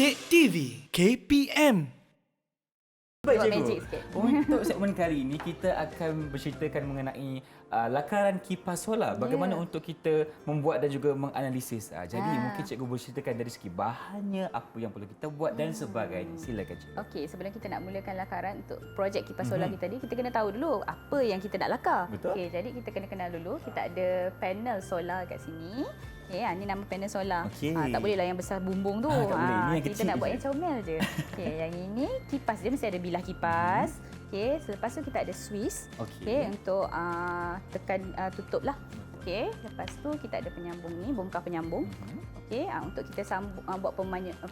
Kek TV KPM. Baik, Buat cikgu. magic sikit. Untuk segmen kali ini kita akan berceritakan mengenai lakaran kipas solar. Bagaimana untuk kita membuat dan juga menganalisis. Jadi mungkin cikgu boleh ceritakan dari segi bahannya, apa yang perlu kita buat dan sebagainya. Silakan cikgu. Okey, sebelum kita nak mulakan lakaran untuk projek kipas solar kita ni, kita kena tahu dulu apa yang kita nak lakar. Betul. Okey, jadi kita kena kenal dulu. Kita ada panel solar kat sini. Okey, ni nama panel solar. Okey. Tak bolehlah yang besar bumbung tu. Tak boleh. Ini yang Kita kecil nak buat je. yang comel je. Okey, yang ini kipas dia mesti ada bilah kipas. Okey, selepas tu kita ada Swiss. Okey. Untuk tekan tutup lah. Okey, lepas tu kita ada penyambung ni, bongkar penyambung. Okey, untuk kita sambung, buat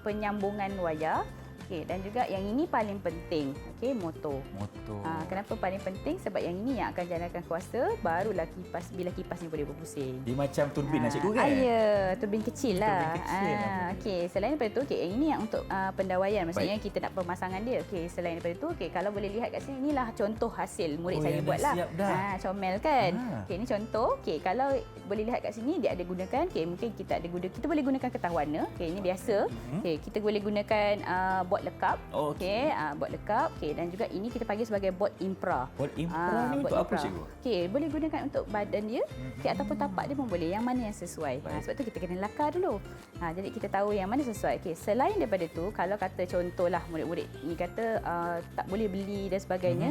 penyambungan wayar. Okey, dan juga yang ini paling penting, okey, motor. Motor. Kenapa paling penting? Sebab yang ini yang akan jalankan kuasa, barulah kipas, bila kipas ni boleh berpusing. Dia macam turbin lah cikgu kan? Ya, turbin kecil lah. Turbin kecil. Okey, selain daripada tu, okey, yang ini yang untuk pendawaian, maksudnya kita nak pemasangan dia. Okey, selain daripada tu, okey, kalau boleh lihat kat sini, inilah contoh hasil murid saya yang buat dah lah. siap dah. Comel kan? Okey, ini contoh. Okey, kalau boleh lihat kat sini, dia ada gunakan, okey, mungkin kita boleh gunakan kertas warna. Okey, ini biasa. Okey, kita boleh gunakan bot lekap. Okey, bot lekap. Okey, dan juga ini kita panggil sebagai bot impra. Bot impra ni bot untuk apa impra. cikgu? Okey, boleh gunakan untuk badan dia, okey, ataupun tapak dia pun boleh. Yang mana yang sesuai. Sebab tu kita kena lakar dulu. Jadi kita tahu yang mana sesuai. Okey, selain daripada tu, kalau kata contohlah murid-murid ni kata tak boleh beli dan sebagainya,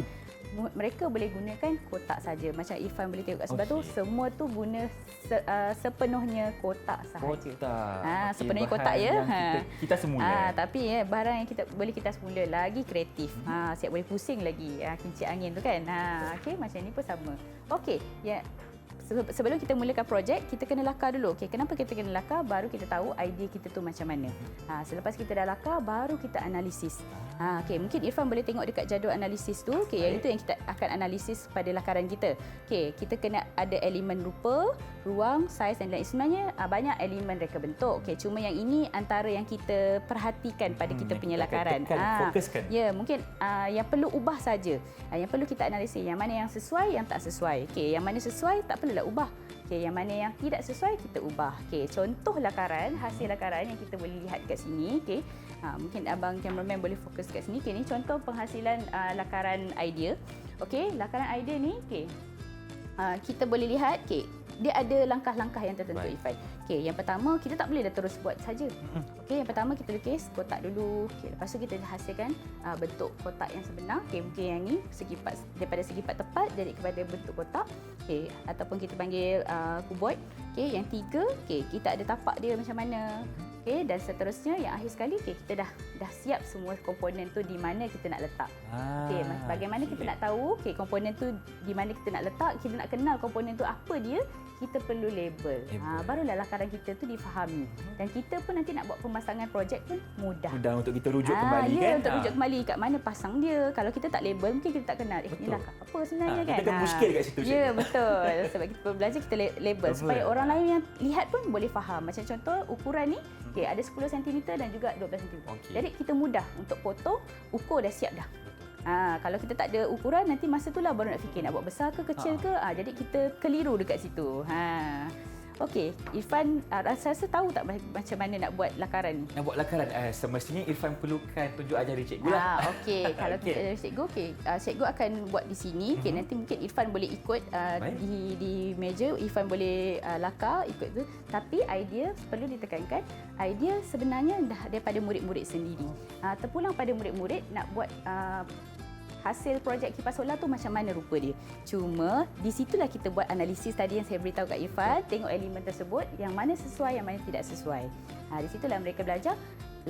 mereka boleh gunakan kotak saja. Macam Irfan boleh tengok kat sebelah tu, semua tu guna sepenuhnya kotak sahaja. Kotak. Sepenuhnya bahan kotak ya. yang kita semula. Tapi barang yang kita boleh kita semula lagi kreatif. Siap boleh pusing lagi. Kincir angin tu kan. Okey, macam ni pun sama. Okey, ya. Sebelum kita mulakan projek, kita kena lakar dulu. Okey, kenapa kita kena lakar? Baru kita tahu idea kita tu macam mana. Selepas kita dah lakar, baru kita analisis. Okey, mungkin Irfan boleh tengok dekat jadual analisis tu. Okey, yang itu yang kita akan analisis pada lakaran kita. Okey, kita kena ada elemen rupa, ruang, saiz dan lain. Sebenarnya banyak elemen reka bentuk. Okey, cuma yang ini antara yang kita perhatikan pada kita punya lakaran. Fokuskan. Ya, mungkin yang perlu ubah saja. Yang perlu kita analisis yang mana yang sesuai, yang tak sesuai. Okey, yang mana sesuai tak perlulah ubah. Okey, yang mana yang tidak sesuai kita ubah. Okey, contoh lakaran, hasil lakaran yang kita boleh lihat kat sini. Okey. Mungkin abang cameraman boleh fokus kat sini. Okey, ni contoh penghasilan lakaran idea. Okey, lakaran idea ni, okey. Kita boleh lihat, okey, dia ada langkah-langkah yang tertentu, Ifai. Okey, yang pertama kita tak boleh dah terus buat saja. Okey, yang pertama kita lukis kotak dulu. Okey, lepas tu kita hasilkan bentuk kotak yang sebenar. Okey, mungkin yang ni daripada segi part tepat jadi kepada bentuk kotak. Okey, ataupun kita panggil kuboid. Okey, yang tiga, okey, kita ada tapak dia macam mana. Okey, dan seterusnya yang akhir sekali, okey, kita dah siap semua komponen tu di mana kita nak letak. Okey, bagaimana kita nak tahu okey komponen tu di mana kita nak letak, kita nak kenal komponen tu apa dia, kita perlu label. Barulah lakaran kita tu difahami. Dan kita pun nanti nak buat pemasangan projek pun mudah. Mudah untuk kita rujuk kembali ya, kan? untuk rujuk kembali kat mana pasang dia. Kalau kita tak label, mungkin kita tak kenal. Ni lakar apa sebenarnya kan? Kita akan muskil kat situ. Ya, betul. Sebab kita belajar, kita label supaya orang lain yang lihat pun boleh faham. Macam contoh ukuran ni, okey, ada 10 cm dan juga 12 cm. Jadi kita mudah untuk foto, ukur dah siap dah. Kalau kita tak ada ukuran, nanti masa itulah baru nak fikir nak buat besar ke kecil ke. Jadi kita keliru dekat situ. Okey, Irfan rasa tahu tak macam mana nak buat lakaran ni? Nak buat lakaran, semestinya Irfan perlukan tunjuk ajar dari cikgu lah. Okey, kalau kita dari cikgu, okey, cikgu akan buat di sini. Okey, nanti mungkin Irfan boleh ikut di meja, Irfan boleh lakar ikut tu. Tapi idea perlu ditekankan, idea sebenarnya dah daripada murid-murid sendiri. Terpulang pada murid-murid nak buat hasil projek kipas solar tu macam mana rupa dia. Cuma di situlah kita buat analisis tadi yang saya beritahu kat Irfan, tengok elemen tersebut yang mana sesuai, yang mana tidak sesuai. Di situlah mereka belajar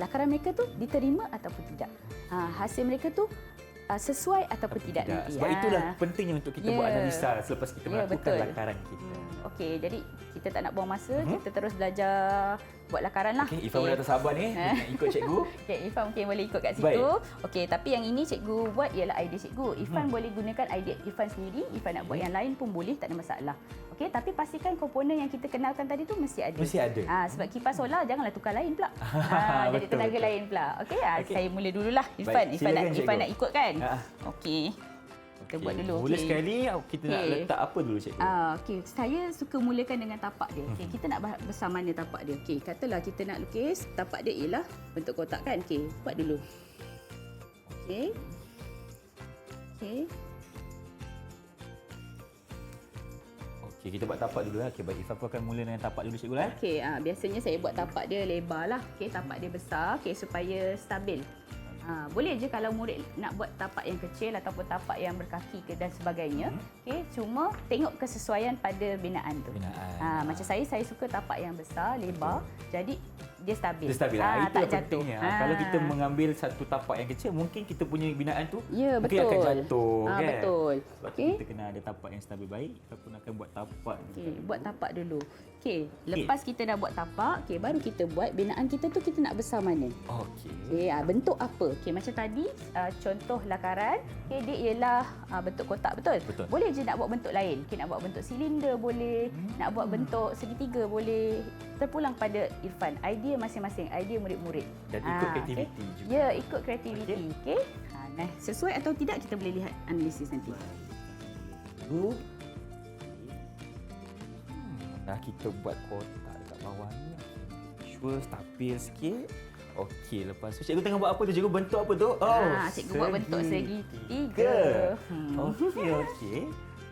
lakaran mereka tu diterima ataupun tidak. Hasil mereka tu sesuai ataupun tidak nanti. Sebab itulah pentingnya untuk kita buat analisa selepas kita melakukan lakaran kita. Okey, jadi kita tak nak buang masa, kita terus belajar buat lakaran lah. Okey, Irfan boleh tak sabar ni nak ikut cikgu. Okey, Irfan mungkin boleh ikut kat situ. Okey, tapi yang ini cikgu buat ialah idea cikgu. Irfan boleh gunakan idea Irfan sendiri, Irfan nak buat yang lain pun boleh, tak ada masalah. Okey, tapi pastikan komponen yang kita kenalkan tadi tu mesti ada. Mesti ada. Sebab kipas solar janganlah tukar lain pula. Jadi tenaga lain pula. Okey, saya mula dululah Irfan. Irfan nak ikut kan? Okey. Kita buat dulu. Mula Okey. sekali kita nak Okey. letak apa dulu cikgu? Okey, saya suka mulakan dengan tapak dia. Okey, kita nak besar mana tapak dia. Okey, katalah kita nak lukis tapak dia ialah bentuk kotak kan. Okey, buat dulu. Okey. Okey. Okey, kita buat tapak dulu lah. Okey, baik. Ifan pun akan mula dengan tapak dulu cikgu lah. Okey, biasanya saya buat tapak dia lebar lah. Okey, tapak dia besar. Okey, supaya stabil. Boleh je kalau murid nak buat tapak yang kecil ataupun tapak yang berkaki ke dan sebagainya. Okey, cuma tengok kesesuaian pada binaan tu. Macam saya suka tapak yang besar, lebar. Jadi dia stabil. Dia stabil lah. Itu tak yang jatuh. pentingnya. Kalau kita mengambil satu tapak yang kecil, mungkin kita punya binaan tu Ya, mungkin betul. akan jatuh. Kan? Betul. Sebab tu Okey. kita kena ada tapak yang stabil baik. Kita pun akan buat tapak. Okey, buat tapak dulu. Okey, lepas kita dah buat tapak, okey, baru kita buat binaan kita tu kita nak besar mana. Okey. Okey, bentuk apa? Okey, macam tadi contoh lakaran, okey, dia ialah bentuk kotak, betul? Betul. Boleh je nak buat bentuk lain. Okey, nak buat bentuk silinder boleh, nak buat bentuk segitiga boleh. Terpulang pada Irfan, idea masing-masing, idea murid-murid. Dan ikut kreativiti okey. juga. Ya, ikut kreativiti. Okey. Nah, sesuai atau tidak kita boleh lihat analisis nanti. Dulu. Dah kita buat kotak dekat bawah ni. Sure, stabil sikit. Okey, lepas tu cikgu tengah buat apa tu? Cikgu bentuk apa tu? Cikgu buat bentuk segitiga. Okey, okey.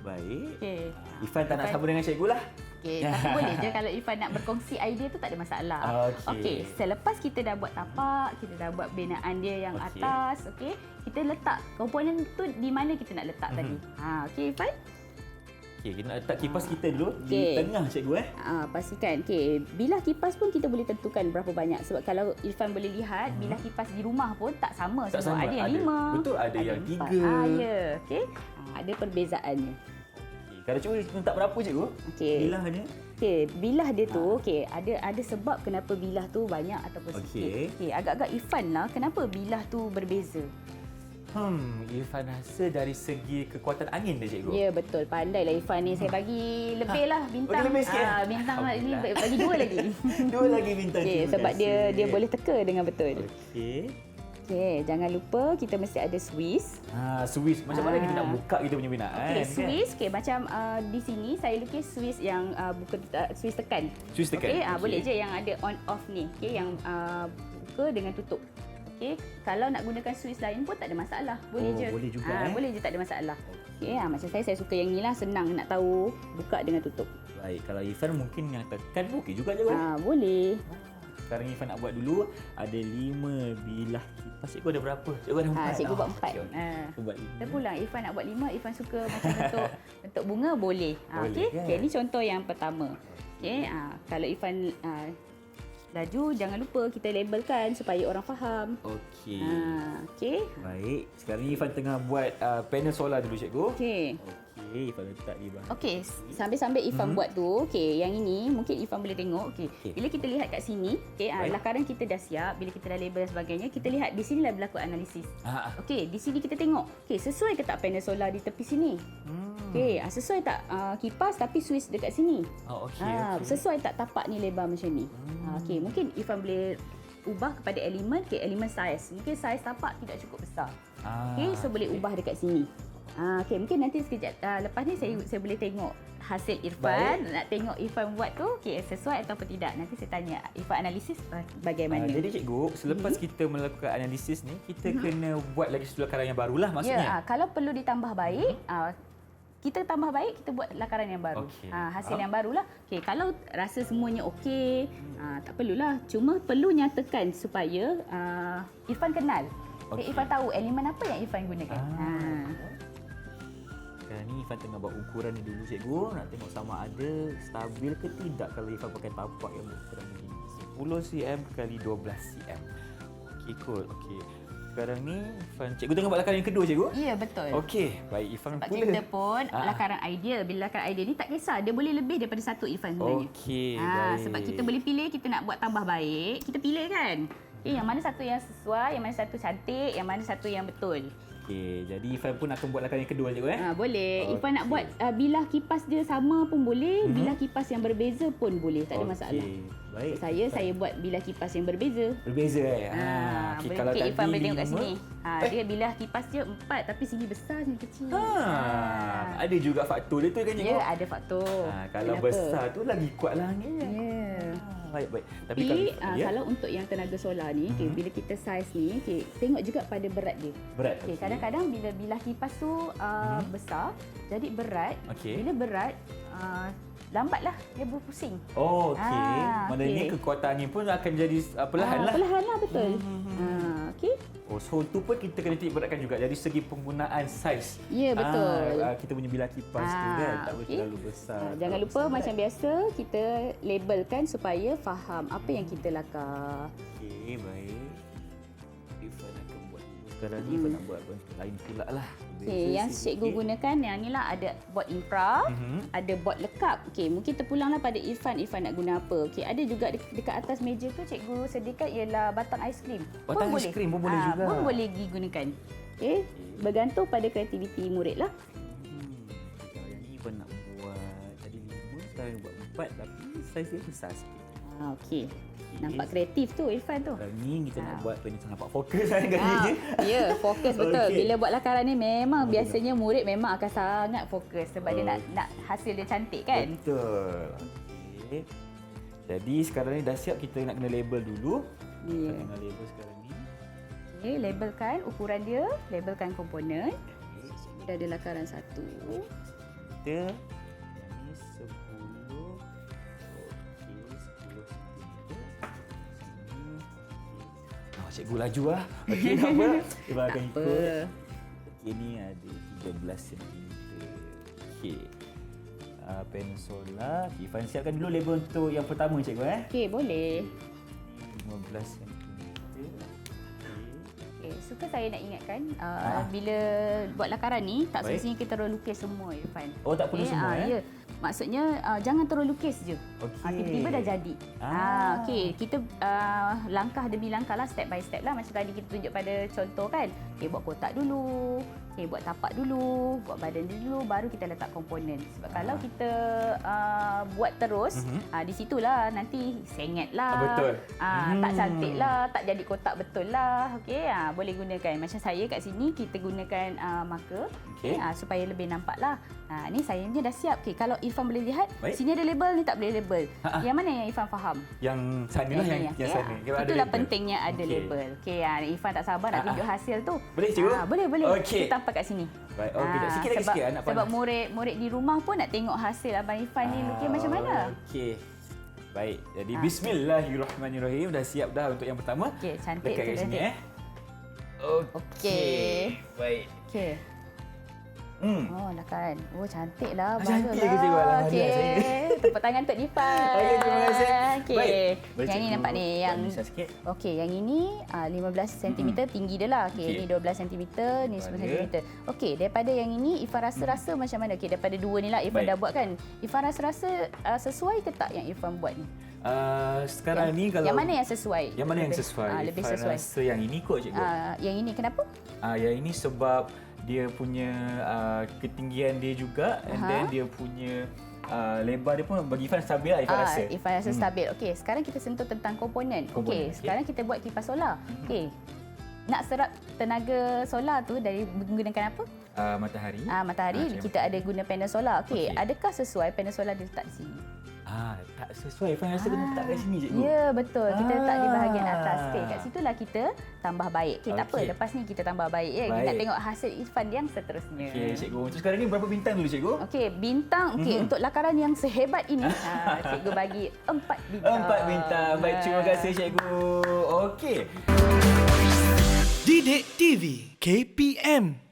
Baik. Okey. Ifan tak nak sama dengan cikgu lah. Okey, tapi boleh je kalau Irfan nak berkongsi idea tu tak ada masalah. Okey, selepas kita dah buat tapak, kita dah buat binaan dia yang Okey. atas, okey, kita letak komponen tu di mana kita nak letak tadi. Okey Irfan? Okey, kita nak letak kipas kita dulu di Okey. tengah cikgu Pastikan. Okey, bilah kipas pun kita boleh tentukan berapa banyak sebab kalau Irfan boleh lihat, bilah kipas di rumah pun tak sama Tak semua. sama, Ada yang ada. 5. Betul, ada yang empat. 3. Ya, okey. Ada perbezaannya. Okey, kalau cikgu letak berapa cikgu? Okey. Bilahnya? Okey, bilah dia tu okey, ada sebab kenapa bilah tu banyak ataupun Okey. sikit. Okey, agak-agak Irfan lah kenapa bilah tu berbeza. Irfan rasa dari segi kekuatan angin dia cikgu. Ya, betul. Pandailah Irfan ni. Saya bagi lebih lah bintang. Bagi lebih sikit? Bintang ni Alhamdulillah. bagi 2 lagi. 2 lagi bintang. Okey, Terima sebab kasih. dia boleh teka dengan betul. Okey. Okey, jangan lupa kita mesti ada Swiss. Swiss. Macam mana kita nak buka kita punya binaan? Okey, Swiss. Okey, macam di sini saya lukis Swiss yang bukan Swiss tekan. Swiss tekan. Okey, Okey. boleh je yang ada on off ni. Okey, yang buka dengan tutup. Okey, kalau nak gunakan Swiss lain pun tak ada masalah. Boleh je. Boleh juga, Boleh je, tak ada masalah. Okey, macam saya suka yang ni lah, senang nak tahu buka dengan tutup. Baik, kalau Irfan mungkin yang tekan pun okey juga je. Boleh. Sekarang Irfan nak buat dulu ada 5 bilah kipas. Cikgu ada berapa? Cikgu ada 4. Cikgu buat 4. Okey, okey. Cikgu buat 5. Terpulang Irfan nak buat 5, Irfan suka macam bentuk bunga boleh. Boleh, Okey. kan? Okey, ni contoh yang pertama. Okey, kalau Irfan laju jangan lupa kita labelkan supaya orang faham. Okey. Okey. Baik, sekarang ni Irfan tengah buat panel solar dulu cikgu. Okey. Okey, Irfan letak di bawah. Okey, sambil-sambil Irfan buat tu, okey, yang ini mungkin Irfan boleh tengok. Okey. Okey. Bila kita lihat kat sini, okey, Baik. lakaran kita dah siap, bila kita dah label dan sebagainya, kita lihat di sinilah berlaku analisis. Okey, di sini kita tengok. Okey, sesuai ke tak panel solar di tepi sini? Okey, sesuai tak kipas tapi Swiss dekat sini? Okey. Sesuai tak tapak ni lebar macam ni? Okey, mungkin Irfan boleh ubah kepada elemen, elemen saiz. Mungkin saiz tapak tidak cukup besar. Okey, so boleh ubah dekat sini. Okey, mungkin nanti sekejap lepas ni saya boleh tengok hasil Irfan. Baik. Nak tengok Irfan buat tu, okey, sesuai ataupun tidak. Nanti saya tanya Irfan analisis bagaimana. Jadi cikgu, selepas kita melakukan analisis ni, kita kena buat lagi satu lakaran yang barulah maksudnya. Ya, kalau perlu ditambah baik, kita tambah baik, kita buat lakaran yang baru. Okey. Hasil yang barulah. Okey, kalau rasa semuanya okey, tak perlulah. Cuma perlu nyatakan supaya Irfan kenal. Okey. Irfan tahu elemen apa yang Irfan gunakan. Sekarang ni Irfan tengah buat ukuran ni dulu cikgu. Nak tengok sama ada stabil ke tidak kalau Irfan pakai tapak yang berukuran begini. 10 cm kali 12 cm. Okey, cool. Okey. Sekarang ni Irfan, cikgu tengah buat lakaran yang kedua cikgu. Ya, betul. Okey, baik Irfan Sebab pula. kita pun lakaran ideal. Bila lakaran ideal ni tak kisah. Dia boleh lebih daripada satu Irfan sebenarnya. Okey, baik. Sebab kita boleh pilih, kita nak buat tambah baik. Kita pilih kan. Yang mana satu yang sesuai, yang mana satu cantik, yang mana satu yang betul. Okey, jadi Ifan pun akan buat lakaran yang kedua cikgu Boleh. Okey. Ifan nak buat bilah kipas dia sama pun boleh, bilah kipas yang berbeza pun boleh, tak ada masalah. Baik. Saya buat bilah kipas yang berbeza. Berbeza Okey, kalau Ifan tadi boleh tengok kat 5. sini. Dia bilah kipas dia 4 tapi sini besar sini kecil. Ada juga faktor dia tu kan cikgu? Ya, ada faktor. Kalau Kenapa? besar tu lagi kuat lah angin. Ya. Baik. Tapi kalau untuk yang tenaga solar ni, bila kita saiz ni, tengok juga pada berat dia. Berat. Kadang-kadang bila bilah kipas tu besar, jadi berat. Okey. Bila berat, lambatlah dia berpusing. Okey. Maknanya okey. kekuatan angin pun akan jadi perlahan lah. Perlahan lah, betul. Okey. So tu pun kita kena titik beratkan juga dari segi penggunaan saiz. Ya, betul. Kita punya bilah kipas tu kan tak boleh okey. terlalu besar. Jangan lupa macam biasa kita labelkan supaya faham apa yang kita lakar. Okey, baik. Ifan akan buat dulu sekarang ni. Ifan nak buat lain pula lah. Okey, yang cikgu gunakan yang ni lah ada bot infra, ada bot lekap. Okey, mungkin terpulanglah pada Irfan nak guna apa. Okey, ada juga dekat atas meja tu cikgu sediakan ialah batang aiskrim. Batang aiskrim pun boleh juga. Pun boleh digunakan. Okey, bergantung pada kreativiti murid lah. Kalau yang ni Ifan nak buat tadi 5, sekarang buat 4 tapi saiz dia besar sikit. Okey. Nampak kreatif tu Irfan tu. Sekarang ni kita nak buat tu nampak fokus kan kali ni. Ya, fokus betul. Okey. Bila buat lakaran ni memang biasanya murid memang akan sangat fokus sebab dia nak hasil dia cantik kan. Betul. Okey. Jadi sekarang ni dah siap kita nak kena label dulu. Ya. Kita kena label sekarang ni. Okey, labelkan ukuran dia, labelkan komponen. Dah ada lakaran 1. Kita yang ni 10. Okey, 10 cm. Cikgu laju lah. Okey, tak apa. Kita akan ikut. Okey, ni ada 13 cm. Okey. Panel solar. Ifan siapkan dulu label untuk yang pertama cikgu Okey, boleh. 15 cm. Okay, suka saya nak ingatkan bila buat lakaran ni tak Baik. semestinya kita terus lukis semua Irfan. Oh, tak perlu semua Ya. Maksudnya jangan terus lukis je. Okey. Tiba-tiba dah jadi. Okey, kita langkah demi langkah lah, step by step lah. Macam tadi kita tunjuk pada contoh kan. Okey, buat kotak dulu. Okey, buat tapak dulu, buat badan dia dulu, baru kita letak komponen. Sebab kalau kita buat terus, di situlah nanti sengit lah. Betul. Tak cantik lah, tak jadi kotak betul lah. Okey, boleh gunakan. Macam saya kat sini, kita gunakan marker supaya lebih nampak lah. Ni saya ni dah siap. Okey, kalau Irfan boleh lihat, Baik. sini ada label, ni tak boleh label. Yang mana yang Irfan faham? Yang sana lah yang sana. Dia ada Itulah label. pentingnya ada label. Okey, Irfan tak sabar nak tunjuk hasil tu. Boleh, cikgu? Boleh. Okey. Kita tampak kat sini. Baik, kejap. Sikit lagi sikit nak sebab pandang. murid di rumah pun nak tengok hasil Abang Irfan ni lukis macam mana. Okey. Baik, jadi bismillahirrahmanirrahim. Dah siap dah untuk yang pertama. Okey, cantik Dekat tu, kat sini cantik. Okey. Baik. Okey. Oh, dah kan. Oh, cantik lah. Cantik Baguslah. ke cikgu? Alhamdulillah, Okey. Tepuk tangan untuk Irfan. Okey, terima kasih. Okey. Baik. Baik, Yang ni cikgu. nampak ni yang Buat besar sikit. okey, yang ini 15 cm tinggi dia lah. Okey, Okey. ni 12 cm, ni 10 cm. Okey, daripada yang ini Irfan rasa macam mana? Okey, daripada dua ni lah Irfan Baik. dah buat kan. Irfan rasa sesuai ke tak yang Irfan buat ni? Sekarang ni kalau Yang mana yang sesuai? yang mana yang sesuai? Lebih Ifan sesuai. rasa yang ini kot cikgu. Yang ini kenapa? Yang ini sebab dia punya ketinggian dia juga and then dia punya lebar dia pun bagi Ifan stabil lah Ifan rasa. Irfan rasa stabil. Okey, sekarang kita sentuh tentang komponen. Okey, sekarang kita buat kipas solar. Okey. Nak serap tenaga solar tu dari menggunakan apa? Matahari. Matahari. Kita ada guna panel solar. Okey, adakah sesuai panel solar diletak di sini? Tak sesuai. Ifan rasa kena letak kat sini cikgu. Ya, betul. Kita letak di bahagian atas. Okey, kat situlah kita tambah baik. Okey, tak apa. Okey. Lepas ni kita tambah baik ya. Kita Baik. nak tengok hasil Irfan yang seterusnya. Okey cikgu. Untuk sekarang ni berapa bintang dulu cikgu? Okey, bintang. Okey, untuk lakaran yang sehebat ini, cikgu bagi 4 bintang. 4 bintang. Baik, terima kasih cikgu. Okey. Didik TV KPM